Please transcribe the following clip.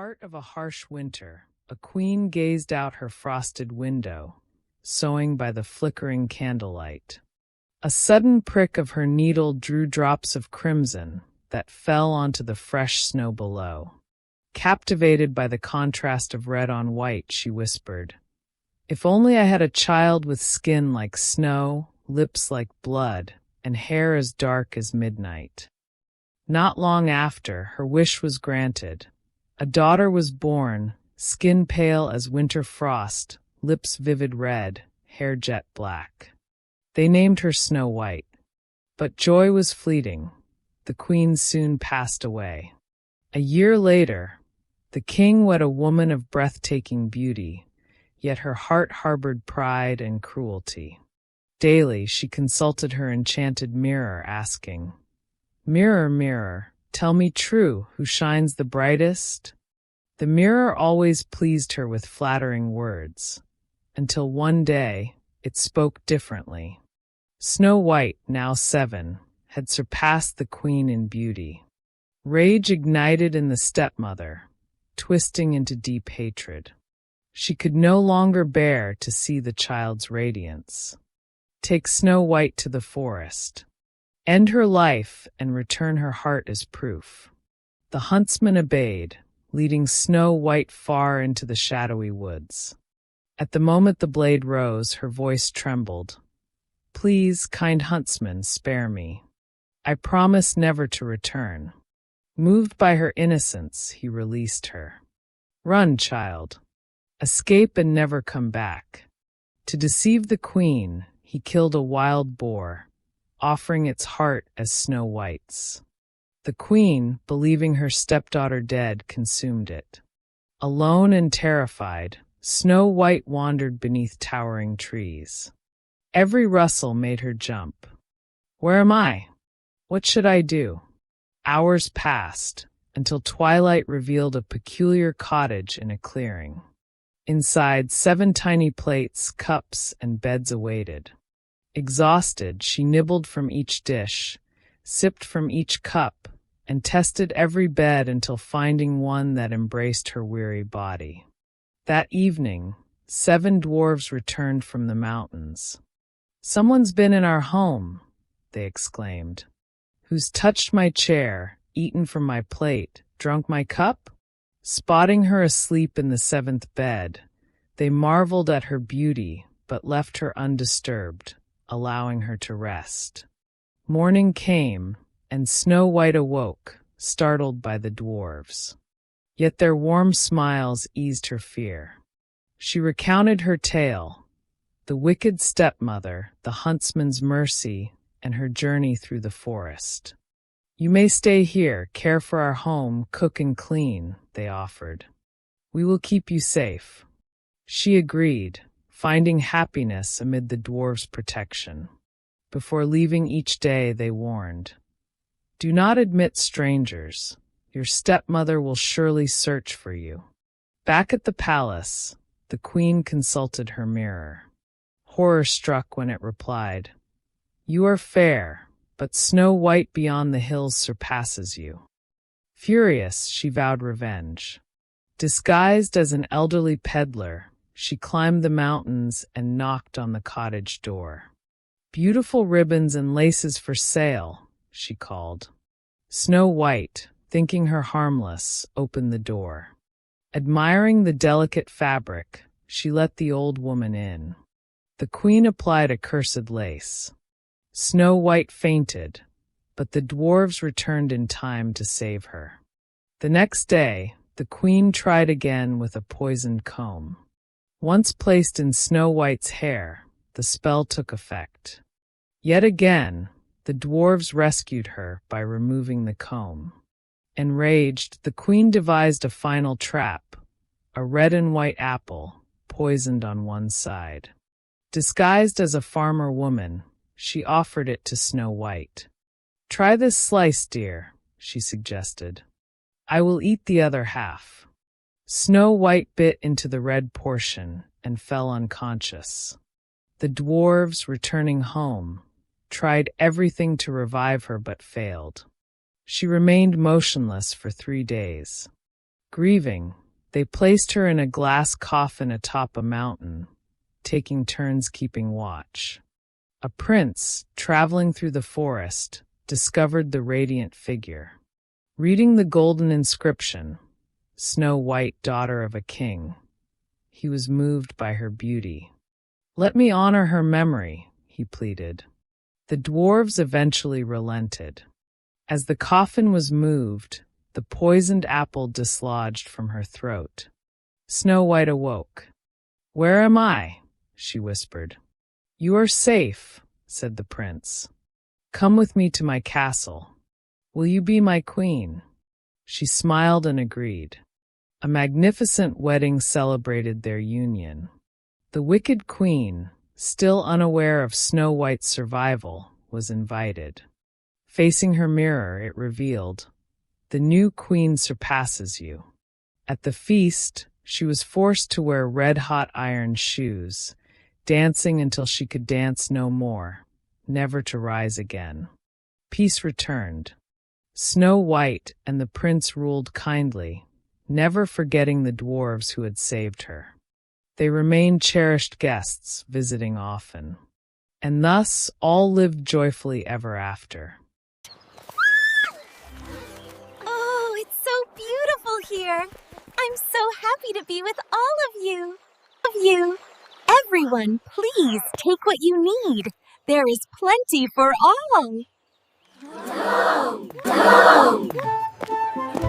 Heart of a harsh winter, a queen gazed out her frosted window, sewing by the flickering candlelight. A sudden prick of her needle drew drops of crimson that fell onto the fresh snow below. Captivated by the contrast of red on white, she whispered, "If only I had a child with skin like snow, lips like blood, and hair as dark as midnight." Not long after, her wish was granted. A daughter was born, skin pale as winter frost, lips vivid red, hair jet black. They named her Snow White. But joy was fleeting. The queen soon passed away. A year later, the king wed a woman of breathtaking beauty, yet her heart harbored pride and cruelty. Daily she consulted her enchanted mirror, asking, "Mirror, mirror, tell me true, who shines the brightest?" The mirror always pleased her with flattering words, until one day it spoke differently. Snow White, now 7, had surpassed the queen in beauty. Rage ignited in the stepmother, twisting into deep hatred. She could no longer bear to see the child's radiance. Take Snow White to the forest. End her life and return her heart as proof. The huntsman obeyed, leading Snow White far into the shadowy woods. At the moment the blade rose, her voice trembled. "Please, kind huntsman, spare me. I promise never to return." Moved by her innocence, he released her. "Run, child. Escape and never come back." To deceive the queen, he killed a wild boar, offering its heart as Snow White's. The queen, believing her stepdaughter dead, consumed it. Alone and terrified, Snow White wandered beneath towering trees. Every rustle made her jump. "Where am I? What should I do?" Hours passed, until twilight revealed a peculiar cottage in a clearing. Inside, 7 tiny plates, cups, and beds awaited. Exhausted, she nibbled from each dish, sipped from each cup, and tested every bed until finding one that embraced her weary body. That evening, 7 dwarves returned from the mountains. "Someone's been in our home," they exclaimed. "Who's touched my chair, eaten from my plate, drunk my cup?" Spotting her asleep in the 7th bed, they marveled at her beauty but left her undisturbed, allowing her to rest. Morning came, and Snow White awoke, startled by the dwarves. Yet their warm smiles eased her fear. She recounted her tale, the wicked stepmother, the huntsman's mercy, and her journey through the forest. "You may stay here, care for our home, cook and clean," they offered. "We will keep you safe." She agreed, finding happiness amid the dwarves' protection. Before leaving each day, they warned, "Do not admit strangers. Your stepmother will surely search for you." Back at the palace, the queen consulted her mirror, horror-struck when it replied, "You are fair, but Snow White beyond the hills surpasses you." Furious, she vowed revenge. Disguised as an elderly peddler, she climbed the mountains and knocked on the cottage door. "Beautiful ribbons and laces for sale," she called. Snow White, thinking her harmless, opened the door. Admiring the delicate fabric, she let the old woman in. The queen applied accursed lace. Snow White fainted, but the dwarves returned in time to save her. The next day, the queen tried again with a poisoned comb. Once placed in Snow White's hair, the spell took effect. Yet again, the dwarves rescued her by removing the comb. Enraged, the queen devised a final trap, a red and white apple, poisoned on one side. Disguised as a farmer woman, she offered it to Snow White. "Try this slice, dear," she suggested. "I will eat the other half." Snow White bit into the red portion and fell unconscious. The dwarves, returning home, tried everything to revive her but failed. She remained motionless for 3 days. Grieving, they placed her in a glass coffin atop a mountain, taking turns keeping watch. A prince, traveling through the forest, discovered the radiant figure. Reading the golden inscription, "Snow White, daughter of a king," he was moved by her beauty. "Let me honor her memory," he pleaded. The dwarves eventually relented. As the coffin was moved, the poisoned apple dislodged from her throat. Snow White awoke. "Where am I?" she whispered. "You are safe," said the prince. "Come with me to my castle. Will you be my queen?" She smiled and agreed. A magnificent wedding celebrated their union. The wicked queen, still unaware of Snow White's survival, was invited. Facing her mirror, it revealed, "The new queen surpasses you." At the feast, she was forced to wear red-hot iron shoes, dancing until she could dance no more, never to rise again. Peace returned. Snow White and the prince ruled kindly, never forgetting the dwarves who had saved her. They remained cherished guests, visiting often. And thus all lived joyfully ever after. Oh, it's so beautiful here. I'm so happy to be with all of you. Everyone, please take what you need. There is plenty for all. Go! Go!